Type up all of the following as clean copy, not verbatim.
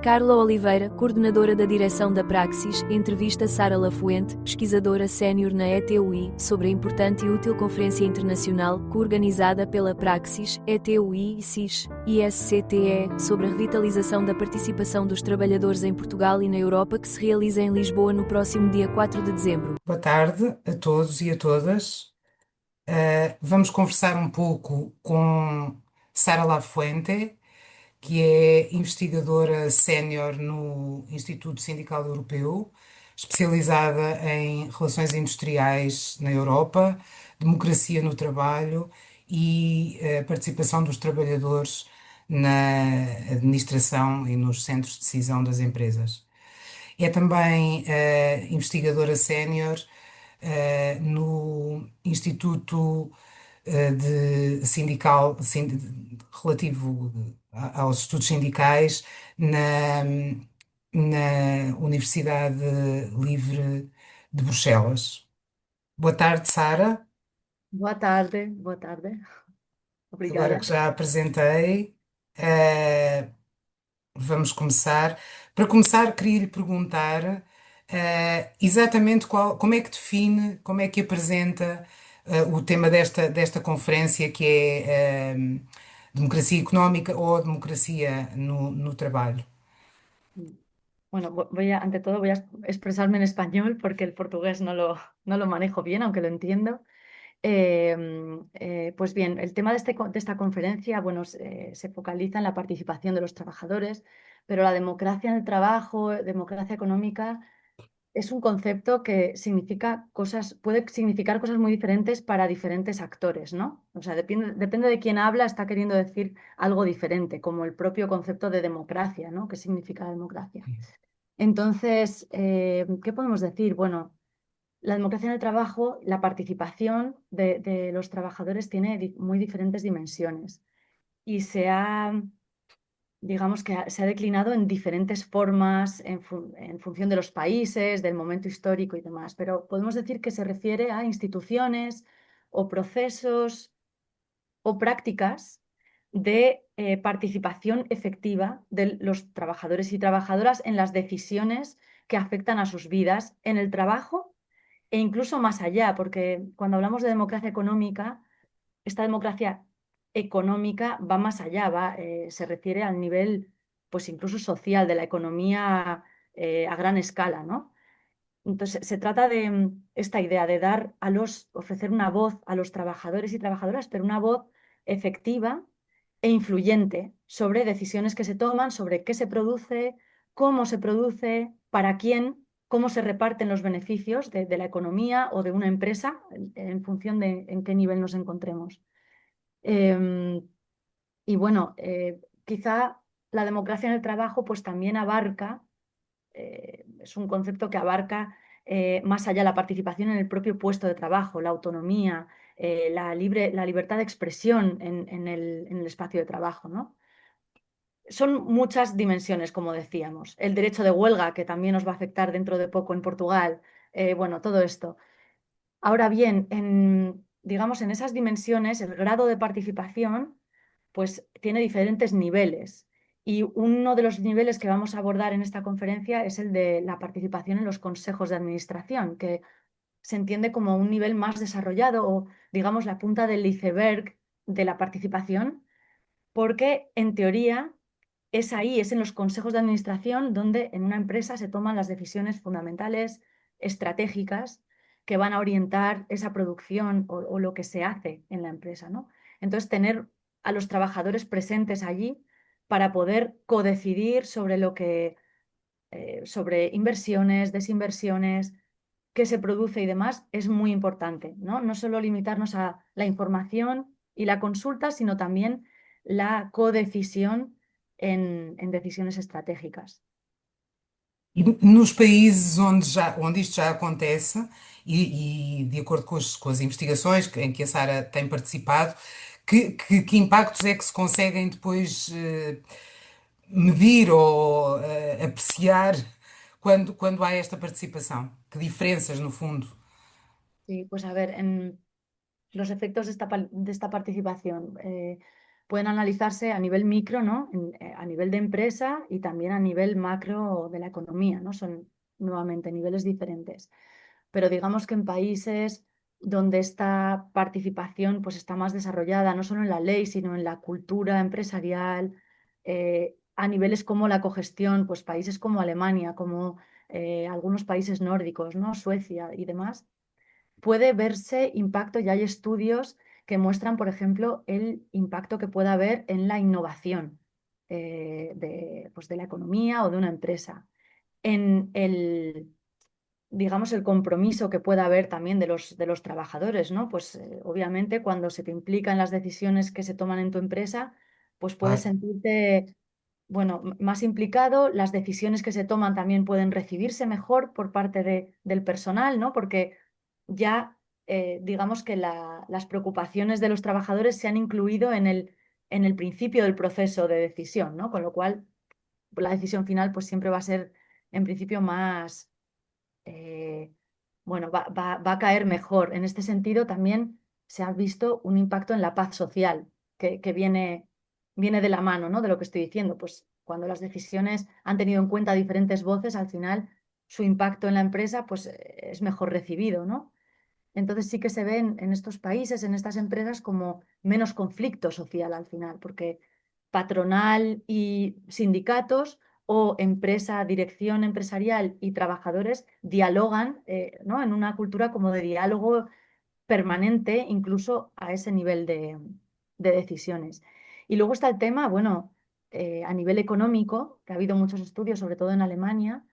Carla Oliveira, coordenadora da direção da Praxis, entrevista Sara Lafuente, pesquisadora sénior na ETUI, sobre a importante e útil conferência internacional coorganizada pela Praxis, ETUI e SIS, ISCTE, sobre a revitalização da participação dos trabalhadores em Portugal e na Europa que se realiza em Lisboa no próximo dia 4 de dezembro. Boa tarde a todos e a todas. Vamos conversar um pouco com Sara Lafuente, que é investigadora sénior no Instituto Sindical Europeu, especializada em relações industriais na Europa, democracia no trabalho e participação dos trabalhadores na administração e nos centros de decisão das empresas. É também investigadora sénior no Instituto de Sindical, relativo aos estudos sindicais na Universidade Livre de Bruxelas. Boa tarde, Sara. Boa tarde, boa tarde. Agora Obrigada. que já a apresentei, eh, vamos começar. Para começar, queria lhe perguntar, exatamente como é que define, como é que apresenta, o tema desta conferência, que é, democracia económica ou democracia no trabalho. Bueno, ante todo voy a expresarme en español porque el portugués no lo manejo bien, aunque lo entiendo. Pues bien, el tema de esta conferencia, bueno, se focaliza en la participación de los trabajadores, pero la democracia en el trabajo, democracia económica, es un concepto que significa cosas, puede significar cosas muy diferentes para diferentes actores, ¿no? O sea, depende de quién habla, está queriendo decir algo diferente, como el propio concepto de democracia, ¿no? ¿Qué significa la democracia? Entonces, ¿qué podemos decir? Bueno, la democracia en el trabajo, la participación de los trabajadores tiene muy diferentes dimensiones y digamos que se ha declinado en diferentes formas en función de los países, del momento histórico y demás, pero podemos decir que se refiere a instituciones o procesos o prácticas de participación efectiva de los trabajadores y trabajadoras en las decisiones que afectan a sus vidas en el trabajo e incluso más allá, porque cuando hablamos de democracia económica, esta democracia económica va más allá, se refiere al nivel, pues incluso social, de la economía a gran escala, ¿no? Entonces, se trata de esta idea de ofrecer una voz a los trabajadores y trabajadoras, pero una voz efectiva e influyente sobre decisiones que se toman, sobre qué se produce, para quién, cómo se reparten los beneficios de la economía o de una empresa en función de en qué nivel nos encontremos. Em, y bueno, quizá la democracia en el trabajo pues también abarca, es un concepto que abarca más allá la participación en el propio puesto de trabajo, la autonomía, la libertad de expresión en el espacio de trabajo, ¿no? Son muchas dimensiones, como decíamos. El derecho de huelga, que también nos va a afectar dentro de poco en Portugal. Bueno, todo esto. Ahora bien, digamos, en esas dimensiones, el grado de participación pues tiene diferentes niveles. Y uno de los niveles que vamos a abordar en esta conferencia es el de la participación en los consejos de administración, que se entiende como un nivel más desarrollado o, digamos, la punta del iceberg de la participación, porque en teoría es ahí, es en los consejos de administración donde en una empresa se toman las decisiones fundamentales, estratégicas, que van a orientar esa producción o lo que se hace en la empresa, ¿no? Entonces, tener a los trabajadores presentes allí para poder codecidir sobre inversiones, desinversiones, qué se produce y demás, es muy importante, ¿no? No solo limitarnos a la información y la consulta, sino también la codecisión en decisiones estratégicas. E nos países onde isto já acontece, e de acordo com as investigações em que a Sara tem participado, que impactos é que se conseguem depois medir ou apreciar quando há esta participação? Que diferenças, no fundo? Sí, pues a ver, en los efectos de esta participación. pueden analizarse a nivel micro, ¿no? A nivel de empresa y también a nivel macro de la economía, ¿no? Son nuevamente niveles diferentes. Pero digamos que en países donde esta participación pues, está más desarrollada, no solo en la ley, sino en la cultura empresarial, a niveles como la cogestión, pues países como Alemania, como algunos países nórdicos, ¿no? Suecia y demás, puede verse impacto, y hay estudios que muestran, por ejemplo, el impacto que puede haber en la innovación pues, de la economía o de una empresa, en el, digamos, el compromiso que pueda haber también de los trabajadores, ¿no? Pues obviamente cuando se te implica en las decisiones que se toman en tu empresa, pues puedes Claro. sentirte, bueno, más implicado, las decisiones que se toman también pueden recibirse mejor por parte del personal, ¿no? Porque ya, digamos que las preocupaciones de los trabajadores se han incluido en el principio del proceso de decisión, ¿no? Con lo cual, la decisión final pues siempre va a ser, en principio, más eh, bueno, va a caer mejor. En este sentido, también se ha visto un impacto en la paz social que viene de la mano, ¿no? De lo que estoy diciendo. Pues cuando las decisiones han tenido en cuenta diferentes voces, al final su impacto en la empresa pues, es mejor recibido, ¿no? Entonces sí que se ven en estos países, en estas empresas, como menos conflicto social al final, porque patronal y sindicatos o empresa, dirección empresarial y trabajadores dialogan, ¿no? En una cultura como de diálogo permanente, incluso a ese nivel de decisiones. Y luego está el tema, bueno, a nivel económico, que ha habido muchos estudios, sobre todo en Alemania,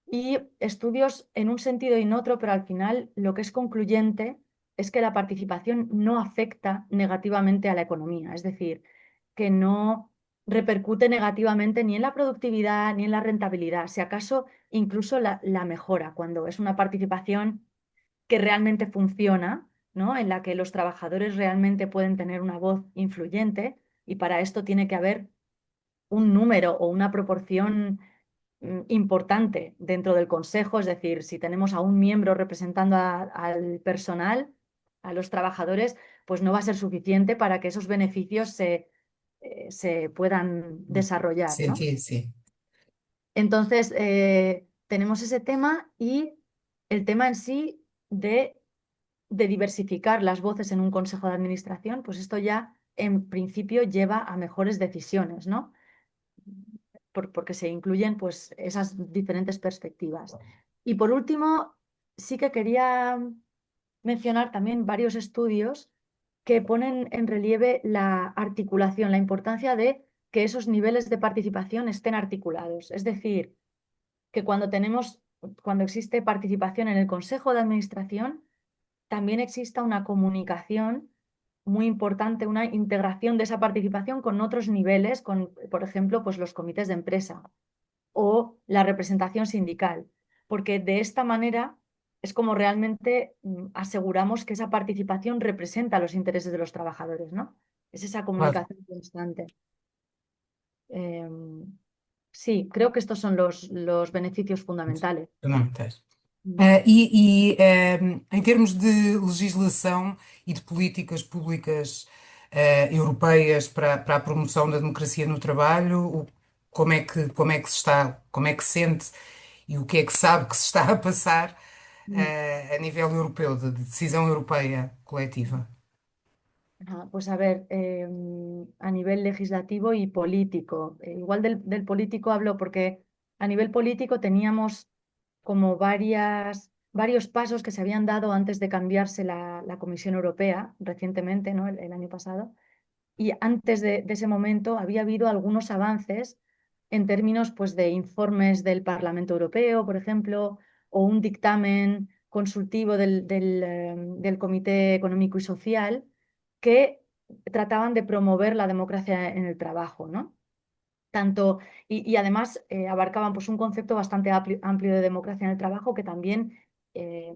y estudios en un sentido y en otro, pero al final lo que es concluyente es que la participación no afecta negativamente a la economía, es decir, que no repercute negativamente ni en la productividad ni en la rentabilidad, si acaso incluso la mejora, cuando es una participación que realmente funciona, ¿no? En la que los trabajadores realmente pueden tener una voz influyente, y para esto tiene que haber un número o una proporción importante dentro del consejo, es decir, si tenemos a un miembro representando al personal, a los trabajadores, pues no va a ser suficiente para que esos beneficios se puedan desarrollar, ¿no? Senti, sí. Entonces, tenemos ese tema y el tema en sí de diversificar las voces en un consejo de administración, pues esto ya en principio lleva a mejores decisiones, ¿no? Porque se incluyen pues esas diferentes perspectivas. Y por último, sí que quería mencionar también varios estudios que ponen en relieve la articulación, la importancia de que esos niveles de participación estén articulados. Es decir, que cuando existe participación en el consejo de administración, también exista una comunicación muy importante, una integración de esa participación con otros niveles, con, por ejemplo, pues los comités de empresa o la representación sindical, porque de esta manera es como realmente aseguramos que esa participación representa los intereses de los trabajadores, ¿no? Es esa Claro. comunicación constante. Sí, creo que estos son los beneficios fundamentales. Fundamentais. Mm. Em termos de legislação e de políticas públicas europeias para a promoção da democracia no trabalho, como é que se está, como é que se sente e o que é que sabe que se está a passar Mm. a nível europeu, de decisão europeia coletiva? Ajá, pues a ver, a nivel legislativo y político. Igual del político hablo porque a nivel político teníamos como varios pasos que se habían dado antes de cambiarse la Comisión Europea recientemente, ¿no? El año pasado. Y antes de ese momento había habido algunos avances en términos pues, de informes del Parlamento Europeo, por ejemplo, o un dictamen consultivo del Comité Económico y Social que trataban de promover la democracia en el trabajo, ¿no? Tanto, y además abarcaban pues, un concepto bastante amplio de democracia en el trabajo, que también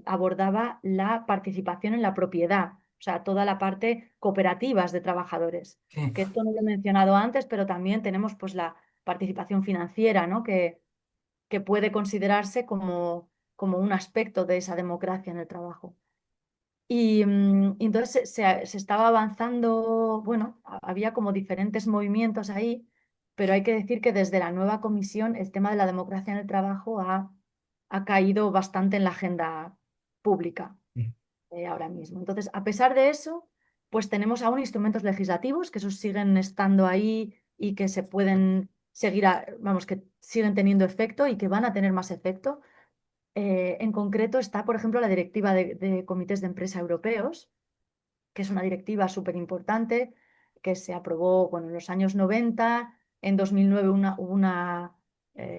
abordaba la participación en la propiedad, o sea, toda la parte cooperativas de trabajadores, Sim. que esto no lo he mencionado antes, pero también tenemos pues, la participación financiera, ¿no? Que puede considerarse como un aspecto de esa democracia en el trabajo. Y entonces se estaba avanzando, bueno, había como diferentes movimientos ahí, pero hay que decir que desde la nueva comisión el tema de la democracia en el trabajo ha caído bastante en la agenda pública ahora mismo. Entonces, a pesar de eso, pues tenemos aún instrumentos legislativos que esos siguen estando ahí y que se pueden seguir, vamos, que siguen teniendo efecto y que van a tener más efecto. En concreto está, por ejemplo, la Directiva de Comités de Empresa Europeos, que es una directiva súper importante que se aprobó, bueno, en los años 90. En 2009 hubo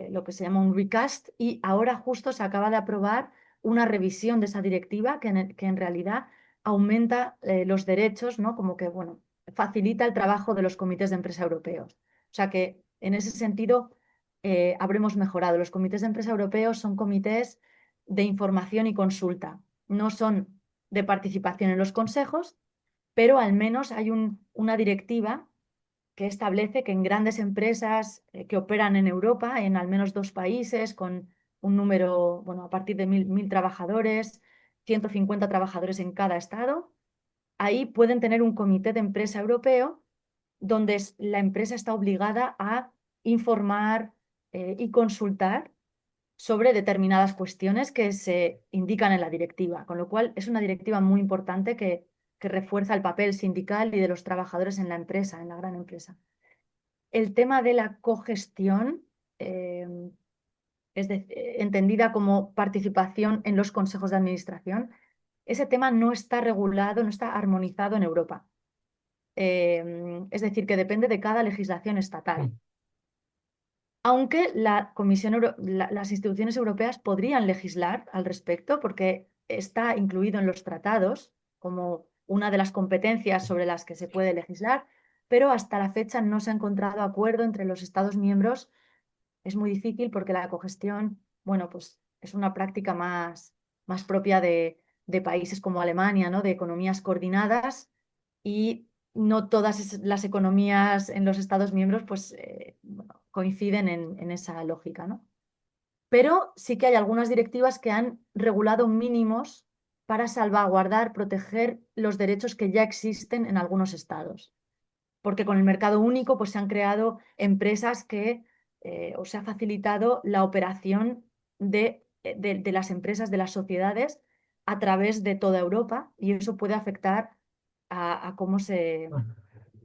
lo que se llama un recast, y ahora justo se acaba de aprobar una revisión de esa directiva que en realidad aumenta los derechos, ¿no? Como que, bueno, facilita el trabajo de los comités de empresa europeos. O sea que en ese sentido habremos mejorado. Los comités de empresa europeos son comités de información y consulta, no son de participación en los consejos, pero al menos hay una directiva que establece que en grandes empresas que operan en Europa, en al menos 2 países, con un número, bueno, a partir de 1.000 trabajadores, 150 trabajadores en cada estado, ahí pueden tener un comité de empresa europeo donde la empresa está obligada a informar y consultar sobre determinadas cuestiones que se indican en la directiva, con lo cual es una directiva muy importante que refuerza el papel sindical y de los trabajadores en la empresa, en la gran empresa. El tema de la cogestión, eh, entendida como participación en los consejos de administración, ese tema no está regulado, no está armonizado en Europa. Es decir, que depende de cada legislación estatal. Aunque las instituciones europeas podrían legislar al respecto, porque está incluido en los tratados como una de las competencias sobre las que se puede legislar, pero hasta la fecha no se ha encontrado acuerdo entre los Estados miembros. Es muy difícil porque la cogestión, bueno, pues es una práctica más propia de países como Alemania, ¿no? De economías coordinadas, y no todas las economías en los Estados miembros pues, bueno, coinciden en esa lógica, ¿no? Pero sí que hay algunas directivas que han regulado mínimos para salvaguardar, proteger los derechos que ya existen en algunos estados. Porque con el mercado único pues, se han creado empresas o se ha facilitado la operación de las empresas, de las sociedades, a través de toda Europa, y eso puede afectar a cómo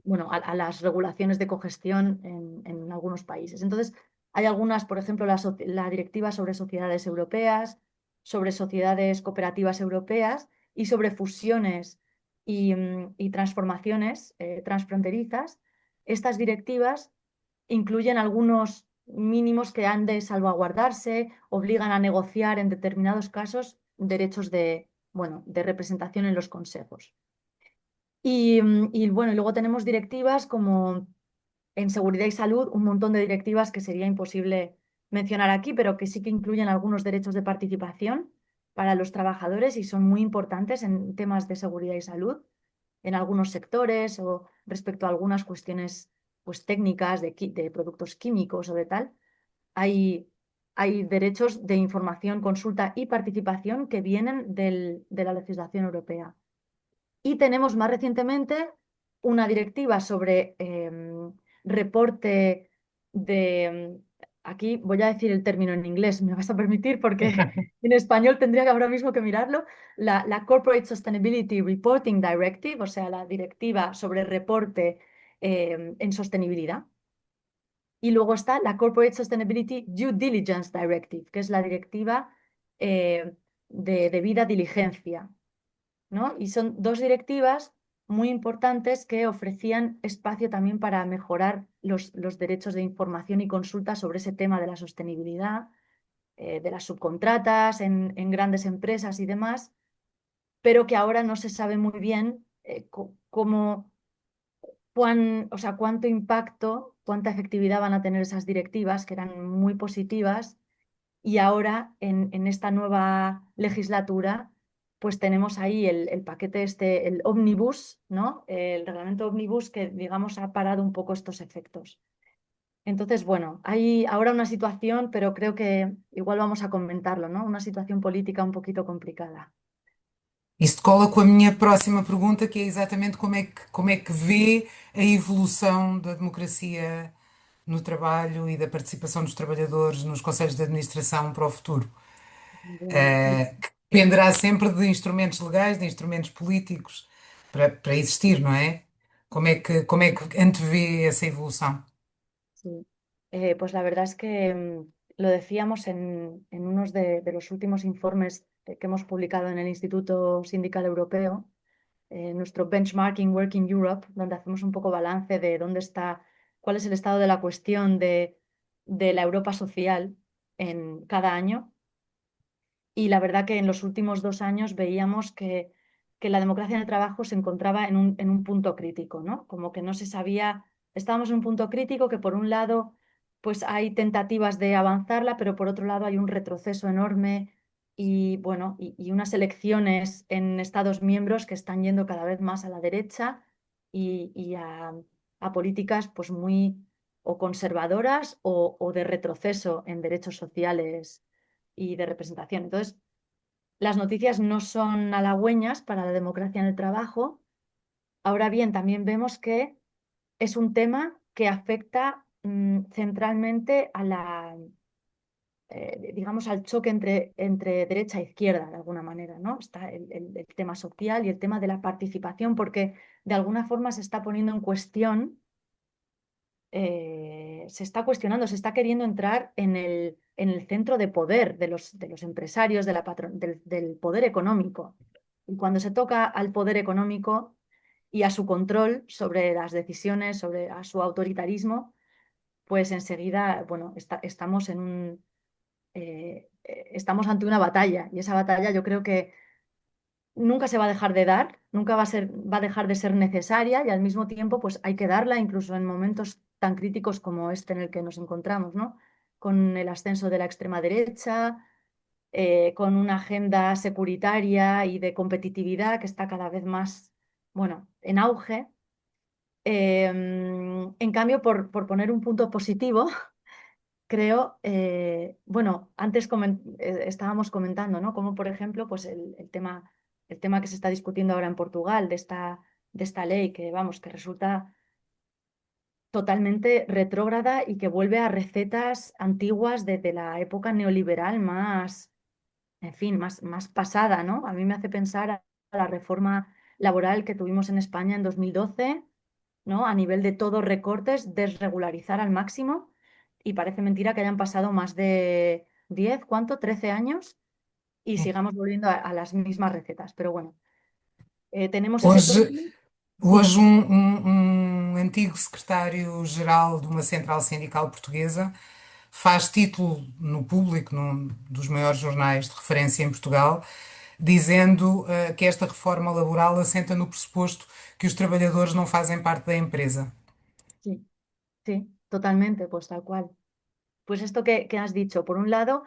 bueno, a las regulaciones de cogestión en algunos países. Entonces, hay algunas, por ejemplo, la directiva sobre sociedades europeas, sobre sociedades cooperativas europeas y sobre fusiones y transformaciones transfronterizas. Estas directivas incluyen algunos mínimos que han de salvaguardarse, obligan a negociar en determinados casos derechos bueno, de representación en los consejos. Y bueno, y luego tenemos directivas como en seguridad y salud, un montón de directivas que sería imposible mencionar aquí, pero que sí que incluyen algunos derechos de participación para los trabajadores y son muy importantes en temas de seguridad y salud en algunos sectores o respecto a algunas cuestiones pues, técnicas de productos químicos o de tal. Hay derechos de información, consulta y participación que vienen de la legislación europea. Y tenemos más recientemente una directiva sobre reporte de... Aquí voy a decir el término en inglés, me vas a permitir porque en español tendría que ahora mismo que mirarlo. La Corporate Sustainability Reporting Directive, o sea, la directiva sobre reporte en sostenibilidad. Y luego está la Corporate Sustainability Due Diligence Directive, que es la directiva de debida diligencia, ¿no? Y son dos directivas muy importantes que ofrecían espacio también para mejorar los derechos de información y consulta sobre ese tema de la sostenibilidad, de las subcontratas en grandes empresas y demás, pero que ahora no se sabe muy bien o sea, cuánto impacto, cuánta efectividad van a tener esas directivas, que eran muy positivas, y ahora, en esta nueva legislatura, pues tenemos ahí el paquete el ómnibus, ¿no? El reglamento ómnibus que, digamos, ha parado un poco estos efectos. Entonces, bueno, hay ahora una situación, pero creo que igual vamos a comentarlo, ¿no? Una situación política un poquito complicada. Isto cola com a minha próxima pergunta, que é exatamente como é que vê a evolução da democracia no trabalho e da participação dos trabalhadores nos conselhos de administração para o futuro. Bueno, Que dependerá sempre de instrumentos legais, de instrumentos políticos para existir, não é? Como é que antevê essa evolução? sí. Pues la verdad es que lo decíamos en unos de los últimos informes que hemos publicado en el Instituto Sindical Europeo, nuestro Benchmarking Working Europe, donde hacemos un poco balance de dónde está, cuál es el estado de la cuestión de la Europa social en cada año. Y la verdad que en los últimos 2 años veíamos que la democracia en el trabajo se encontraba en un punto crítico, ¿no? Como que no se sabía, estábamos en un punto crítico que por un lado pues hay tentativas de avanzarla, pero por otro lado hay un retroceso enorme y bueno, y unas elecciones en Estados miembros que están yendo cada vez más a la derecha y a políticas pues muy o conservadoras o de retroceso en derechos sociales y de representación. Entonces, las noticias no son halagüeñas para la democracia en el trabajo. Ahora bien, también vemos que es un tema que afecta centralmente a digamos, al choque entre derecha e izquierda, de alguna manera, ¿no? Está el tema social y el tema de la participación, porque de alguna forma se está poniendo en cuestión se está cuestionando, se está queriendo entrar en el centro de poder de los empresarios, del poder económico. Y cuando se toca al poder económico y a su control sobre las decisiones, a su autoritarismo, pues enseguida, bueno, estamos ante una batalla. Y esa batalla yo creo que nunca se va a dejar de dar, nunca va a dejar de ser necesaria y al mismo tiempo pues hay que darla incluso en momentos tan críticos como este en el que nos encontramos, ¿no? Con el ascenso de la extrema derecha, con una agenda securitaria y de competitividad que está cada vez más, bueno, en auge. En cambio, por poner un punto positivo, creo, bueno, antes estábamos comentando, ¿no? Como por ejemplo, pues el tema que se está discutiendo ahora en Portugal, de esta ley que, vamos, que resulta totalmente retrógrada y que vuelve a recetas antiguas de la época neoliberal más, en fin, más pasada, ¿no? A mí me hace pensar a la reforma laboral que tuvimos en España en 2012, ¿no? A nivel de todos recortes, desregularizar al máximo y parece mentira que hayan pasado más de 10, ¿cuánto? 13 años y Sim. sigamos volviendo a las mismas recetas. Pero bueno, tenemos ese Hoje, problema. Sí, hoje um antigo secretário-geral de uma central sindical portuguesa faz título no público, num dos maiores jornais de referência em Portugal, dizendo que esta reforma laboral assenta no pressuposto que os trabalhadores não fazem parte da empresa. sí, sí, totalmente, pues tal cual. Pues esto que has dicho, por un lado,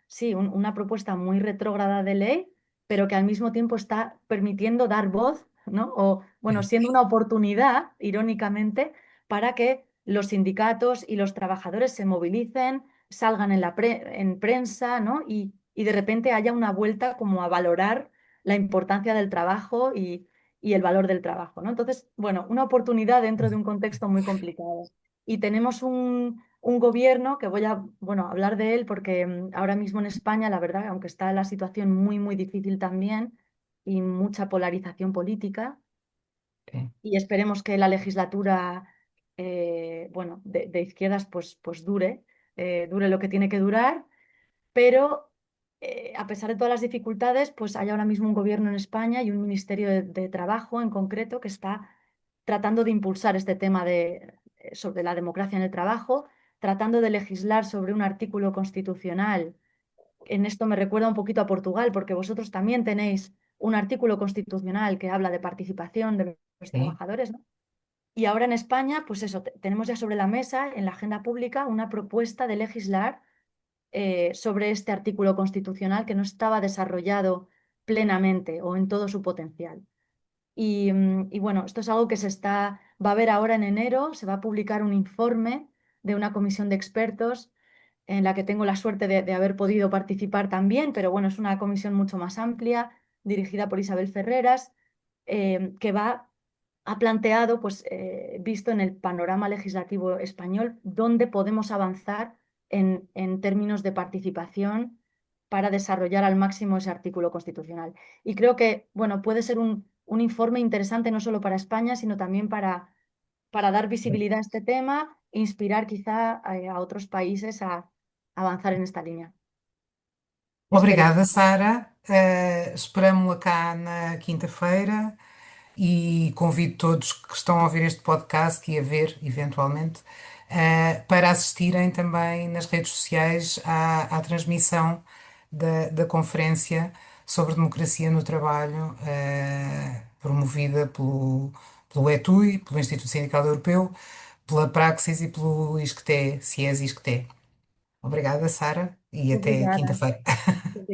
sí, una propuesta muy retrógrada de ley, pero que al mismo tiempo está permitiendo dar voz, ¿no? O, bueno, Sim. siendo una oportunidad, irónicamente, para que los sindicatos y los trabajadores se movilicen, salgan en prensa, ¿no? Y de repente haya una vuelta como a valorar la importancia del trabajo y el valor del trabajo, ¿no? Entonces, bueno, una oportunidad dentro de un contexto muy complicado. Y tenemos un gobierno que voy a, bueno, hablar de él porque ahora mismo en España, la verdad, aunque está la situación muy, muy difícil también y mucha polarización política, Sim. y esperemos que la legislatura, bueno, de izquierdas pues dure lo que tiene que durar, pero a pesar de todas las dificultades, pues hay ahora mismo un gobierno en España y un ministerio de Trabajo en concreto que está tratando de impulsar este tema sobre la democracia en el trabajo, tratando de legislar sobre un artículo constitucional. En esto me recuerda un poquito a Portugal, porque vosotros también tenéis un artículo constitucional que habla de participación de los Sim. trabajadores, ¿no? Y ahora en España, pues eso, tenemos ya sobre la mesa, en la agenda pública, una propuesta de legislar sobre este artículo constitucional que no estaba desarrollado plenamente o en todo su potencial. Y bueno, esto es algo que va a ver ahora en enero, se va a publicar un informe de una comisión de expertos en la que tengo la suerte de haber podido participar también, pero bueno, es una comisión mucho más amplia, dirigida por Isabel Ferreras, que ha planteado, pues, visto en el panorama legislativo español, dónde podemos avanzar en términos de participación para desarrollar al máximo ese artículo constitucional. Y creo que, bueno, puede ser un informe interesante no solo para España, sino también para dar visibilidad a este tema, e inspirar quizá a otros países a avanzar en esta línea. Espero. Obrigada, Sara. Esperamos-la cá na quinta-feira e convido todos que estão a ouvir este podcast e a ver, eventualmente, para assistirem também nas redes sociais à transmissão da conferência sobre democracia no trabalho, promovida pelo ETUI, pelo Instituto Sindical Europeu, pela Praxis e pelo ISCTE, CIES ISCTE. Obrigada, Sara, e até Obrigada. quinta-feira. Obrigada.